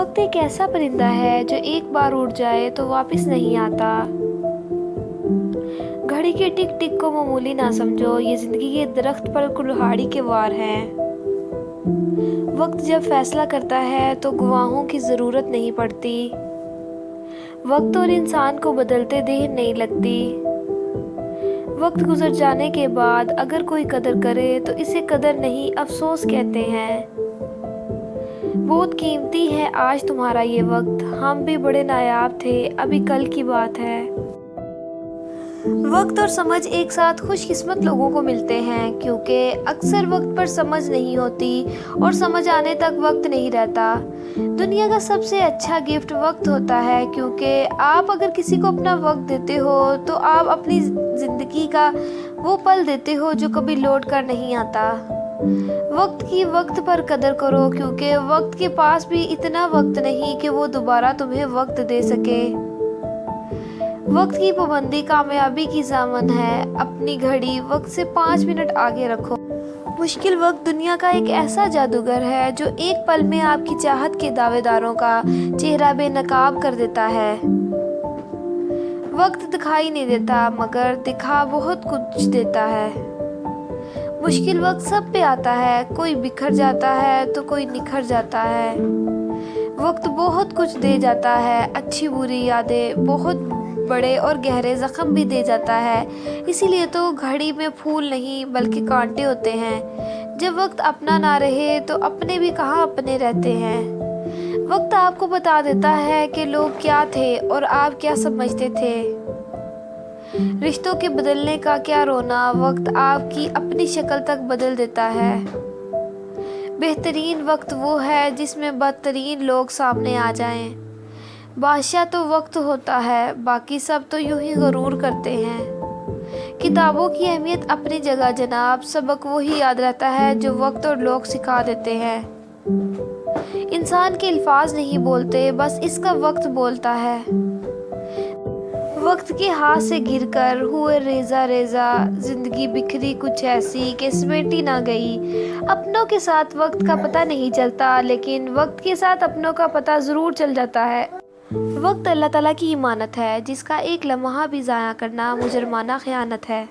وقت ایک ایسا پرندہ ہے جو ایک بار اڑ جائے تو واپس نہیں آتا۔ گھڑی کے ٹک ٹک کو معمولی نہ سمجھو، یہ زندگی کے درخت پر کلہاڑی کے وار ہیں۔ وقت جب فیصلہ کرتا ہے تو گواہوں کی ضرورت نہیں پڑتی۔ وقت اور انسان کو بدلتے دیر نہیں لگتی۔ وقت گزر جانے کے بعد اگر کوئی قدر کرے تو اسے قدر نہیں افسوس کہتے ہیں۔ بہت قیمتی ہے آج تمہارا یہ وقت، ہم بھی بڑے نایاب تھے ابھی کل کی بات ہے۔ وقت اور سمجھ ایک ساتھ خوش قسمت لوگوں کو ملتے ہیں، کیونکہ اکثر وقت پر سمجھ نہیں ہوتی اور سمجھ آنے تک وقت نہیں رہتا۔ دنیا کا سب سے اچھا گفٹ وقت ہوتا ہے، کیونکہ آپ اگر کسی کو اپنا وقت دیتے ہو تو آپ اپنی زندگی کا وہ پل دیتے ہو جو کبھی لوٹ کر نہیں آتا۔ وقت کی وقت پر قدر کرو، کیونکہ وقت کے پاس بھی اتنا وقت نہیں کہ وہ دوبارہ تمہیں وقت دے سکے۔ وقت کی پابندی کامیابی کی ضامن ہے، اپنی گھڑی وقت سے 5 منٹ آگے رکھو۔ مشکل وقت دنیا کا ایک ایسا جادوگر ہے جو ایک پل میں آپ کی چاہت کے دعوے داروں کا چہرہ بے نقاب کر دیتا ہے۔ وقت دکھائی نہیں دیتا مگر دکھا بہت کچھ دیتا ہے۔ مشکل وقت سب پہ آتا ہے، کوئی بکھر جاتا ہے تو کوئی نکھر جاتا ہے۔ وقت بہت کچھ دے جاتا ہے، اچھی بری یادیں، بہت بڑے اور گہرے زخم بھی دے جاتا ہے۔ اسی لیے تو گھڑی میں پھول نہیں بلکہ کانٹے ہوتے ہیں۔ جب وقت اپنا نہ رہے تو اپنے بھی کہاں اپنے رہتے ہیں۔ وقت آپ کو بتا دیتا ہے کہ لوگ کیا تھے اور آپ کیا سمجھتے تھے۔ رشتوں کے بدلنے کا کیا رونا، وقت آپ کی اپنی شکل تک بدل دیتا ہے۔ بہترین وقت وہ ہے جس میں بدترین لوگ سامنے آ جائیں۔ بادشاہ تو وقت ہوتا ہے، باقی سب تو یوں ہی غرور کرتے ہیں۔ کتابوں کی اہمیت اپنی جگہ جناب، سبق وہی یاد رہتا ہے جو وقت اور لوگ سکھا دیتے ہیں۔ انسان کے الفاظ نہیں بولتے، بس اس کا وقت بولتا ہے۔ وقت کے ہاتھ سے گر کر ہوئے ریزہ ریزہ، زندگی بکھری کچھ ایسی کہ سمیٹی نہ گئی۔ اپنوں کے ساتھ وقت کا پتہ نہیں چلتا، لیکن وقت کے ساتھ اپنوں کا پتہ ضرور چل جاتا ہے۔ وقت اللہ تعالیٰ کی امانت ہے، جس کا ایک لمحہ بھی ضائع کرنا مجرمانہ خیانت ہے۔